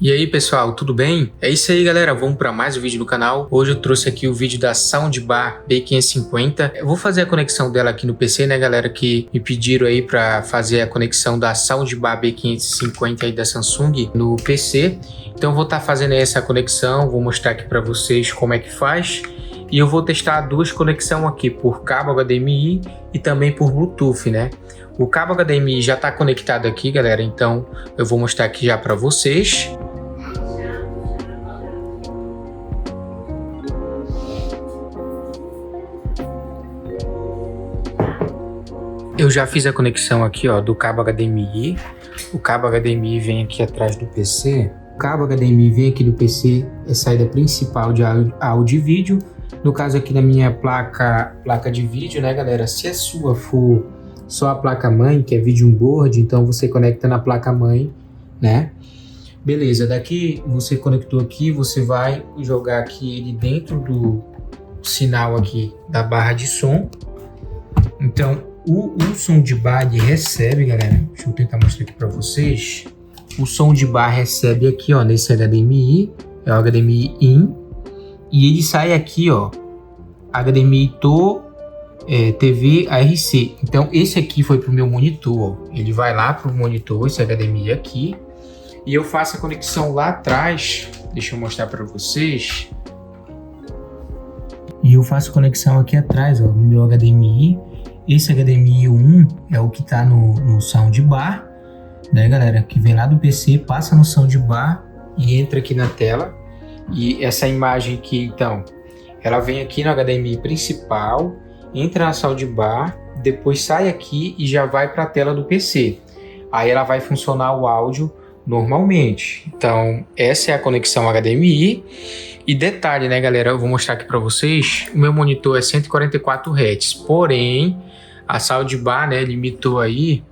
E aí pessoal, tudo bem? É isso aí galera, vamos para mais um vídeo do canal. Hoje eu trouxe aqui o vídeo da Soundbar B550. Eu vou fazer a conexão dela aqui no PC, né galera, que me pediram aí para fazer a conexão da Soundbar B550 aí da Samsung no PC. Então eu vou estar fazendo aí essa conexão, vou mostrar aqui para vocês como é que faz. E eu vou testar duas conexões aqui por cabo HDMI e também por Bluetooth, né? O cabo HDMI já está conectado aqui galera, então eu vou mostrar aqui já para vocês. Eu já fiz a conexão aqui ó, do cabo HDMI. O cabo HDMI vem aqui atrás do PC. O cabo HDMI vem aqui do PC, é saída principal de áudio e vídeo. No caso aqui da minha placa de vídeo, né galera? Se a sua for só a placa mãe, que é vídeo board, então você conecta na placa mãe, né? Beleza, daqui você conectou aqui, você vai jogar aqui ele dentro do sinal aqui da barra de som. Então o Soundbar recebe, galera, deixa eu tentar mostrar aqui para vocês. O Soundbar recebe aqui, ó, nesse HDMI, é o HDMI in, e ele sai aqui, ó, HDMI TV ARC. Então esse aqui foi pro meu monitor, ó. Ele vai lá pro monitor, esse HDMI aqui, e eu faço a conexão lá atrás. Deixa eu mostrar para vocês. E eu faço conexão aqui atrás, ó, no meu HDMI. Esse HDMI 1 é o que está no Soundbar, né galera, que vem lá do PC, passa no Soundbar e entra aqui na tela. E essa imagem aqui, então, ela vem aqui no HDMI principal, entra na Soundbar, depois sai aqui e já vai para a tela do PC. Aí ela vai funcionar o áudio normalmente. Então essa é a conexão HDMI. E detalhe, né galera, eu vou mostrar aqui para vocês, o meu monitor é 144 Hz, porém a Soundbar, né, limitou aí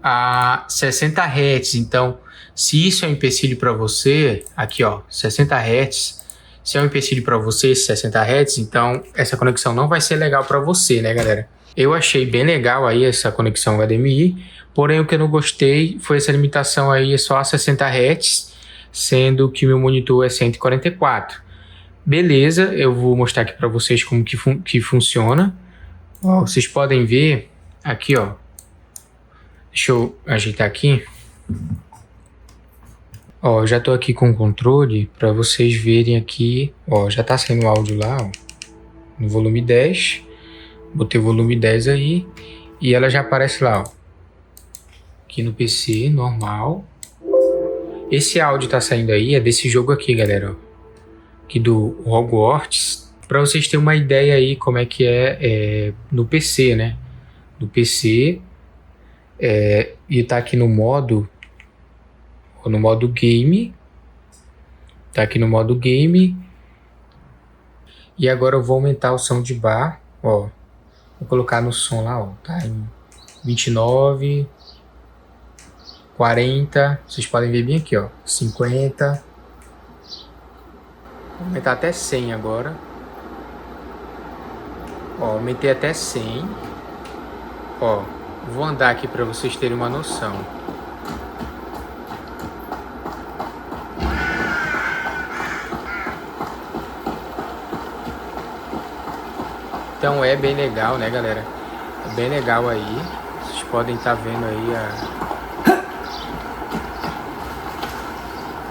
a 60 Hz. Então se isso é um empecilho para você, aqui ó, 60 Hz, se é um empecilho para você esse 60 Hz, então essa conexão não vai ser legal para você, né galera. Eu achei bem legal aí essa conexão HDMI, porém o que eu não gostei foi essa limitação aí, é só a 60 Hz, sendo que meu monitor é 144. Beleza, eu vou mostrar aqui para vocês como que funciona. Ó, vocês podem ver aqui, ó. Deixa eu ajeitar aqui. Ó, eu já tô aqui com o controle para vocês verem aqui. Ó, já tá saindo o áudio lá, ó, no volume 10. Botei o volume 10 aí e ela já aparece lá, ó, aqui no PC, normal. Esse áudio tá saindo aí, é desse jogo aqui, galera, ó, aqui do Hogwarts, para vocês terem uma ideia aí como é que é no PC, né? No PC, e tá aqui no modo game, tá aqui no modo game. E agora eu vou aumentar o Soundbar, ó, vou colocar no som lá, ó, tá em 29, 40, vocês podem ver bem aqui, ó, 50, vou aumentar até 100 agora, ó, aumentei até 100, ó, vou andar aqui para vocês terem uma noção. Então é bem legal, né galera, é bem legal aí, vocês podem estar vendo aí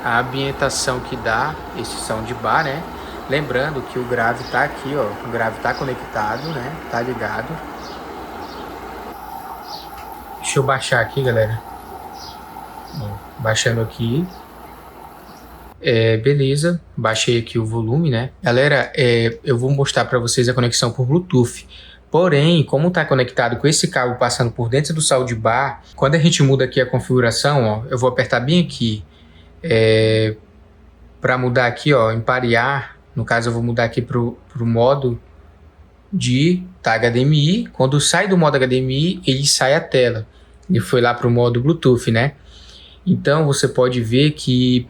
a ambientação que dá esse Soundbar, né? Lembrando que o grave tá aqui, ó, o grave tá conectado, né? Tá ligado. Deixa eu baixar aqui, galera. Ó, baixando aqui. Beleza, baixei aqui o volume, né? Galera, eu vou mostrar para vocês a conexão por Bluetooth. Porém, como tá conectado com esse cabo passando por dentro do Soundbar, quando a gente muda aqui a configuração, ó, eu vou apertar bem aqui. Para mudar aqui, ó, em parear, no caso eu vou mudar aqui pro modo de HDMI. Quando sai do modo HDMI, ele sai a tela. Ele foi lá pro modo Bluetooth, né? Então você pode ver que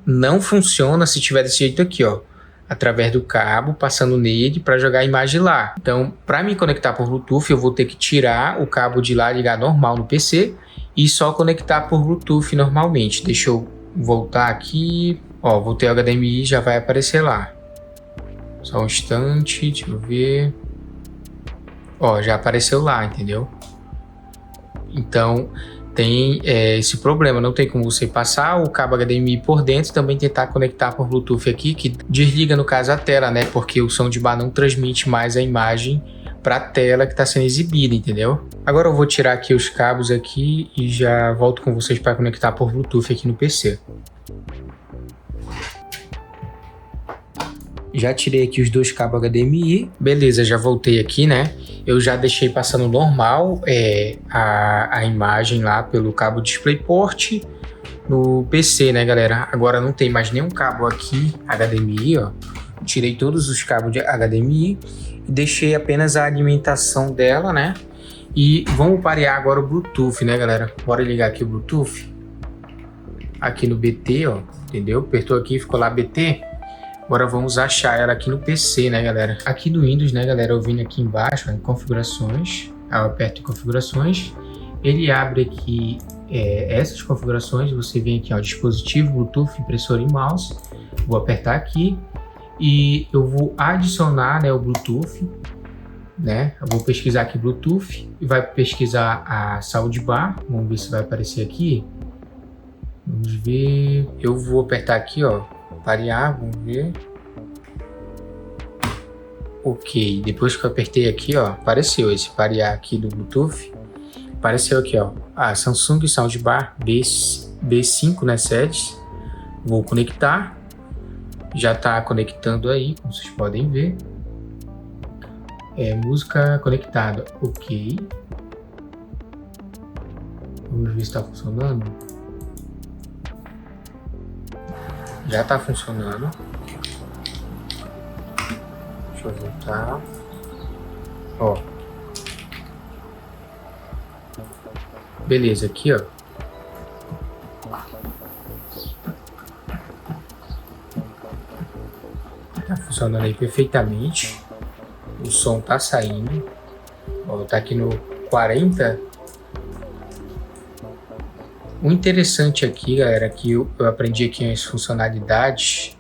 não funciona se tiver desse jeito aqui, ó, através do cabo, passando nele para jogar a imagem lá. Então, para me conectar por Bluetooth, eu vou ter que tirar o cabo de lá, ligar normal no PC e só conectar por Bluetooth normalmente. Deixa eu voltar aqui, ó, voltei ao HDMI, já vai aparecer lá. Só um instante, deixa eu ver. Ó, já apareceu lá, entendeu? Então, tem esse problema, não tem como você passar o cabo HDMI por dentro e também tentar conectar por Bluetooth aqui, que desliga no caso a tela, né? Porque o soundbar não transmite mais a imagem para a tela que está sendo exibida, entendeu? Agora eu vou tirar aqui os cabos aqui e já volto com vocês para conectar por Bluetooth aqui no PC. Já tirei aqui os dois cabos HDMI, beleza, já voltei aqui, né? Eu já deixei passando normal a imagem lá pelo cabo DisplayPort no PC, né, galera? Agora não tem mais nenhum cabo aqui HDMI, ó. Tirei todos os cabos de HDMI e deixei apenas a alimentação dela, né? E vamos parear agora o Bluetooth, né, galera? Bora ligar aqui o Bluetooth. Aqui no BT, ó, entendeu? Apertou aqui, ficou lá BT. Agora vamos achar ela aqui no PC, né, galera? Aqui do Windows, né, galera, eu vim aqui embaixo, ó, em configurações. Eu aperto em configurações. Ele abre aqui essas configurações. Você vem aqui, ó, dispositivo, Bluetooth, impressora e mouse. Vou apertar aqui e eu vou adicionar, né, o Bluetooth, né? Eu vou pesquisar aqui Bluetooth e vai pesquisar a soundbar. Vamos ver se vai aparecer aqui. Vamos ver. Eu vou apertar aqui, ó, parear, vamos ver. Ok, depois que eu apertei aqui, ó, apareceu esse parear aqui do Bluetooth. Apareceu aqui, ó, a Samsung Soundbar B5, né, series. Vou conectar. Já tá conectando aí, como vocês podem ver. Música conectada, ok. Vamos ver se está funcionando. Já está funcionando. Deixa eu voltar. Ó. Beleza, aqui, ó. Tá funcionando aí perfeitamente. O som tá saindo. Ó, tá aqui no 40. O interessante aqui, galera, que eu aprendi aqui as funcionalidades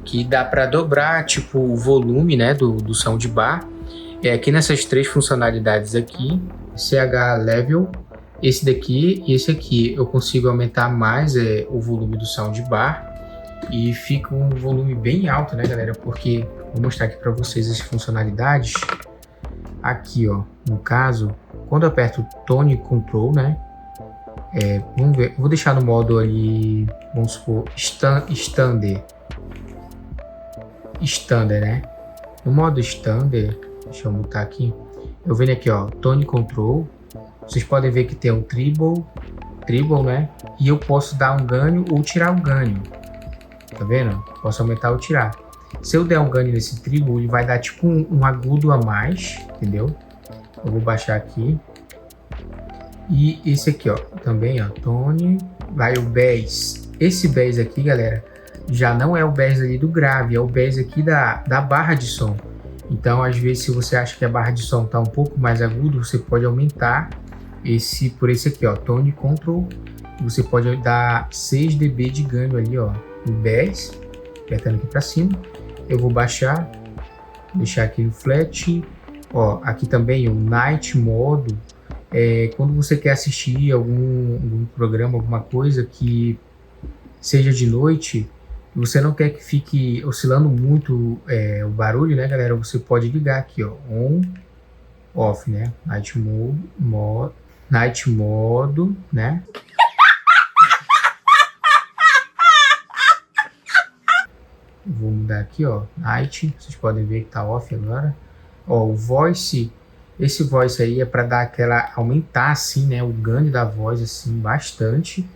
que dá para dobrar, tipo, o volume, né, do soundbar. Aqui nessas três funcionalidades aqui, CH Level, esse daqui e esse aqui, eu consigo aumentar mais o volume do soundbar e fica um volume bem alto, né, galera? Porque vou mostrar aqui para vocês as funcionalidades. Aqui, ó, no caso, quando eu aperto Tone Control, né? Vamos ver, vou deixar no modo ali, vamos supor, Standard, né? No modo Standard, deixa eu botar aqui, eu venho aqui, ó, Tone Control, vocês podem ver que tem um treble, né? E eu posso dar um ganho ou tirar um ganho, tá vendo? Posso aumentar ou tirar. Se eu der um ganho nesse treble, ele vai dar tipo um agudo a mais, entendeu? Eu vou baixar aqui. E esse aqui, ó, também, ó, tone, vai o bass. Esse bass aqui, galera, já não é o bass ali do grave, é o bass aqui da barra de som. Então, às vezes, se você acha que a barra de som tá um pouco mais agudo, você pode aumentar por esse aqui, ó, Tone Control. Você pode dar 6 dB de ganho ali, ó, no bass, apertando aqui para cima. Eu vou baixar, deixar aqui no flat. Ó, aqui também o Night Modo. Quando você quer assistir algum programa, alguma coisa que seja de noite, você não quer que fique oscilando muito o barulho, né, galera? Você pode ligar aqui, ó, on, off, né? Night Modo, né? Vou mudar aqui, ó, Night, vocês podem ver que tá off agora. Ó, o Voice. Esse voice aí é para dar aumentar assim, né, o ganho da voz assim bastante.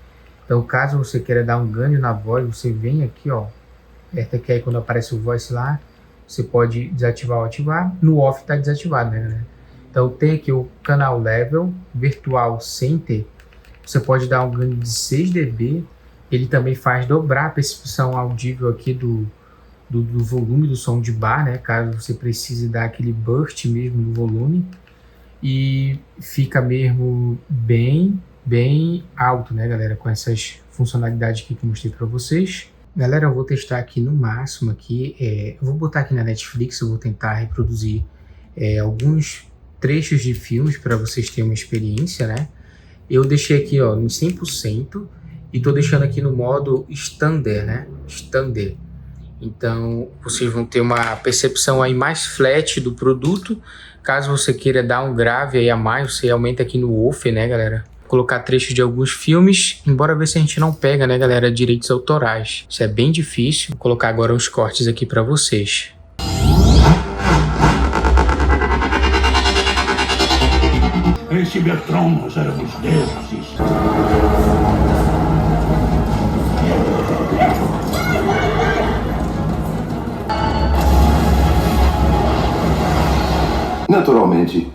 Então, caso você queira dar um ganho na voz, você vem aqui, ó, aperta aqui, aí quando aparece o voice lá, você pode desativar ou ativar. No off tá desativado, né? Então tem aqui o canal level, virtual center. Você pode dar um ganho de 6 dB. Ele também faz dobrar a percepção audível aqui do volume do som de bar, né? Caso você precise dar aquele burst mesmo do volume. E fica mesmo bem alto, né, galera? Com essas funcionalidade aqui que eu mostrei para vocês. Galera, eu vou testar aqui no máximo aqui, eu vou botar aqui na Netflix, eu vou tentar reproduzir alguns trechos de filmes para vocês terem uma experiência, né? Eu deixei aqui, ó, em 100% e tô deixando aqui no modo Standard, né? Standard. Então, vocês vão ter uma percepção aí mais flat do produto. Caso você queira dar um grave aí a mais, você aumenta aqui no woofer, né, galera? Colocar trechos de alguns filmes, embora ver se a gente não pega, né, galera, direitos autorais. Isso é bem difícil. Vou colocar agora uns cortes aqui para vocês. Esse Bertrand, nós éramos deuses. Naturalmente,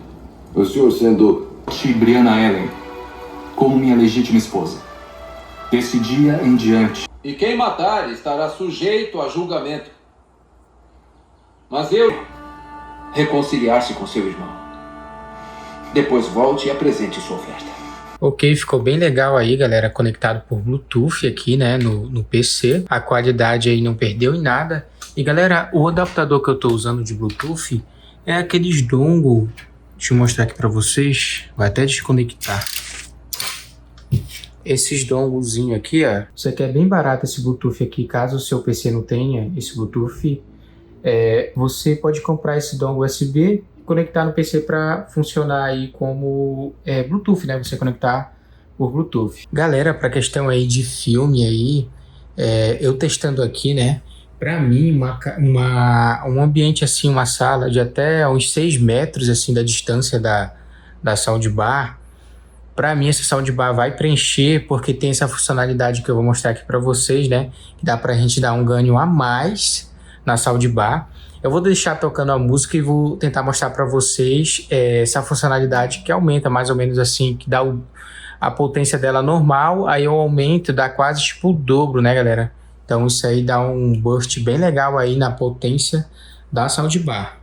o senhor sendo Brianna Ellen como minha legítima esposa. Desse dia em diante. E quem matar estará sujeito a julgamento. Mas eu... reconciliar-se com seu irmão. Depois volte e apresente sua oferta. Ok, ficou bem legal aí, galera, conectado por Bluetooth aqui, né, no PC. A qualidade aí não perdeu em nada. E galera, o adaptador que eu tô usando de Bluetooth é aqueles dongle. Deixa eu mostrar aqui para vocês. Vou até desconectar. Esses donglezinhos aqui, ó. Isso aqui é bem barato, esse Bluetooth aqui. Caso o seu PC não tenha esse Bluetooth, você pode comprar esse dongle USB e conectar no PC para funcionar aí como Bluetooth, né? Você conectar por Bluetooth. Galera, para questão aí de filme aí, eu testando aqui, né? Para mim, um ambiente assim, uma sala de até uns 6 metros assim da distância da soundbar, para mim essa soundbar vai preencher, porque tem essa funcionalidade que eu vou mostrar aqui para vocês, né? Que dá pra gente dar um ganho a mais na soundbar. Eu vou deixar tocando a música e vou tentar mostrar para vocês essa funcionalidade que aumenta mais ou menos assim, que dá a potência dela normal, aí o aumento dá quase tipo o dobro, né, galera? Então isso aí dá um burst bem legal aí na potência da soundbar.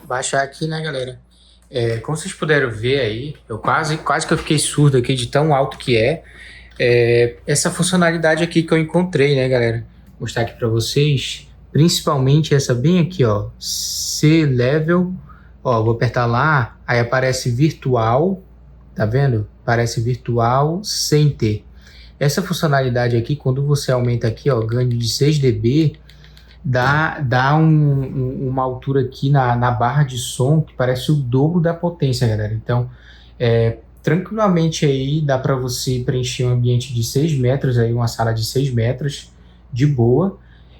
Baixar aqui, né, galera? Como vocês puderam ver aí, eu quase que eu fiquei surdo aqui de tão alto que essa funcionalidade aqui que eu encontrei, né, galera? Vou mostrar aqui para vocês, principalmente essa bem aqui, ó, C-Level, ó, vou apertar lá, aí aparece virtual, tá vendo? Aparece virtual sem ter. Essa funcionalidade aqui, quando você aumenta aqui, ó, ganho de 6 dB, dá uma altura aqui na barra de som que parece o dobro da potência, galera. Então, tranquilamente aí dá para você preencher um ambiente de 6 metros, aí, uma sala de 6 metros, de boa.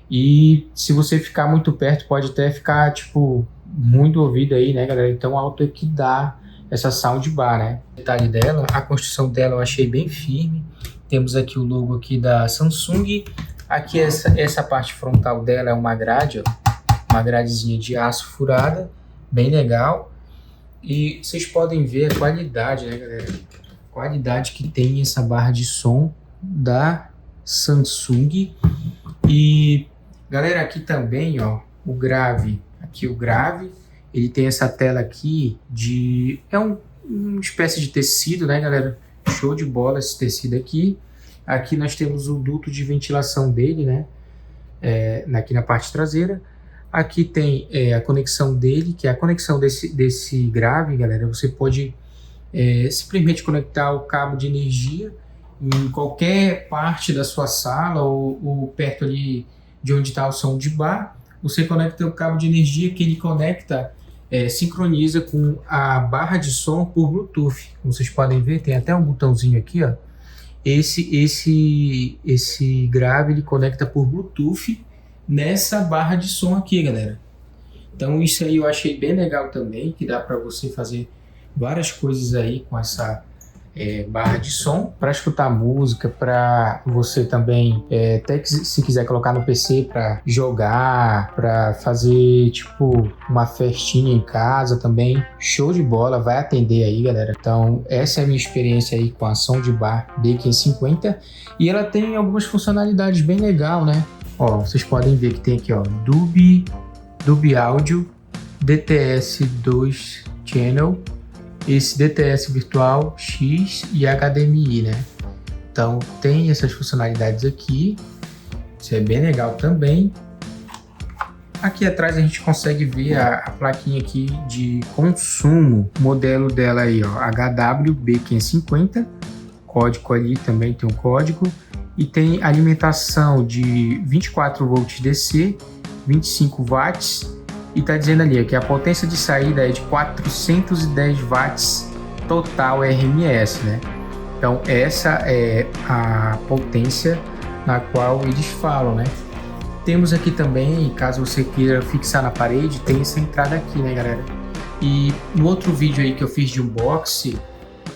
E se você ficar muito perto, pode até ficar, tipo, muito ouvido aí, né, galera? Então, alto é que dá essa soundbar, né? O detalhe dela, a construção dela eu achei bem firme. Temos aqui o logo aqui da Samsung. Aqui essa parte frontal dela é uma grade, ó, uma gradezinha de aço furada, bem legal. E vocês podem ver a qualidade, né, galera? qualidade que tem essa barra de som da Samsung. E galera, aqui também, ó, o grave, ele tem essa tela aqui uma espécie de tecido, né, galera? Show de bola esse tecido aqui. Aqui nós temos o duto de ventilação dele, né? Aqui na parte traseira. Aqui tem a conexão dele, que é a conexão desse grave, galera. Você pode simplesmente conectar o cabo de energia em qualquer parte da sua sala ou perto ali de onde está o som de bar. Você conecta o cabo de energia que ele conecta, sincroniza com a barra de som por Bluetooth. Como vocês podem ver, tem até um botãozinho aqui, ó. Esse grave ele conecta por Bluetooth nessa barra de som aqui, galera. Então isso aí eu achei bem legal também, que dá para você fazer várias coisas aí com essa barra de som, para escutar música, para você também, até que se quiser colocar no PC para jogar, para fazer tipo uma festinha em casa também, show de bola, vai atender aí, galera. Então essa é a minha experiência aí com a Soundbar B550 e ela tem algumas funcionalidades bem legal, né? Ó, vocês podem ver que tem aqui, ó, Dolby Audio, DTS 2 Channel, esse DTS virtual X e HDMI, né? Então tem essas funcionalidades aqui, isso é bem legal também. Aqui atrás a gente consegue ver a plaquinha aqui de consumo, o modelo dela aí, ó, HWB550, código ali também tem um código, e tem alimentação de 24 volts DC, 25 watts, e tá dizendo ali que a potência de saída é de 410 watts total RMS, né? Então essa é a potência na qual eles falam, né? Temos aqui também, caso você queira fixar na parede, tem essa entrada aqui, né, galera? E no outro vídeo aí que eu fiz de unboxing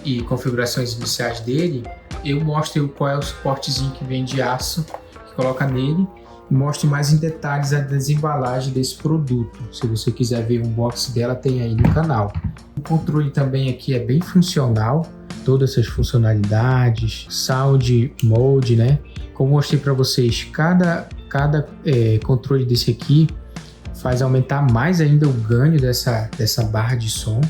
e configurações iniciais dele, eu mostro qual é o suportezinho que vem de aço, que coloca nele, e mostro mais em detalhes a desembalagem desse produto. Se você quiser ver o unboxing dela, tem aí no canal. O controle também aqui é bem funcional, todas essas funcionalidades, Sound Mode, né? Como mostrei para vocês, cada controle desse aqui faz aumentar mais ainda o ganho dessa barra de som,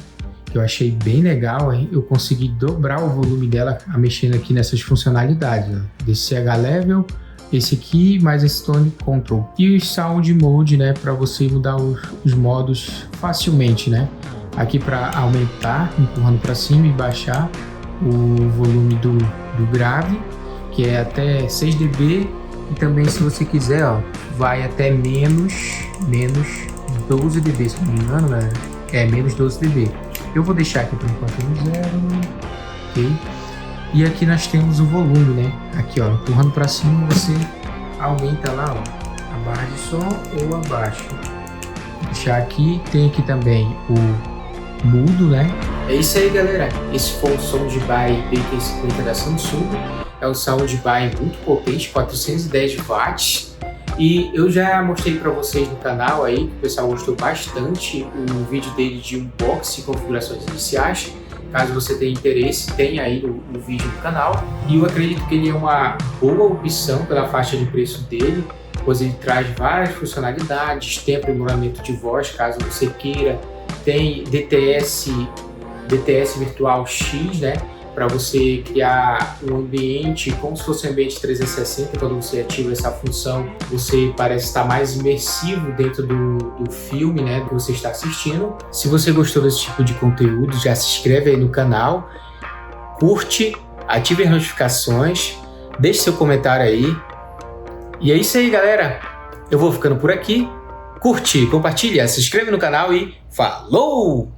que eu achei bem legal. Eu consegui dobrar o volume dela mexendo aqui nessas funcionalidades, ó, desse CH Level, esse aqui, mais esse Tone Control e o Sound Mode, né, para você mudar os modos facilmente, né? Aqui para aumentar, empurrando para cima, e baixar o volume do grave, que é até 6 dB, e também, se você quiser, ó, vai até menos 12 dB, se não me engano, né? Menos 12 dB. Eu vou deixar aqui por enquanto no 0, ok? E aqui nós temos o volume, né? Aqui, ó, empurrando para cima, você aumenta lá, ó, a barra de som ou abaixa. Vou deixar aqui, tem aqui também o mudo, né? É isso aí, galera. Esse foi o Soundbar B550 da Samsung. É um Soundbar muito potente, 410 watts. E eu já mostrei para vocês no canal aí, que o pessoal gostou bastante, o vídeo dele de unboxing e configurações iniciais. Caso você tenha interesse, tem aí o vídeo no canal. E eu acredito que ele é uma boa opção pela faixa de preço dele, pois ele traz várias funcionalidades, tem aprimoramento de voz, caso você queira, tem DTS virtual X, né? Para você criar um ambiente como se fosse um ambiente 360. Quando você ativa essa função, você parece estar mais imersivo dentro do filme, né, que você está assistindo. Se você gostou desse tipo de conteúdo, já se inscreve aí no canal, curte, ative as notificações, deixe seu comentário aí. E é isso aí, galera. Eu vou ficando por aqui. Curte, compartilha, se inscreve no canal e falou!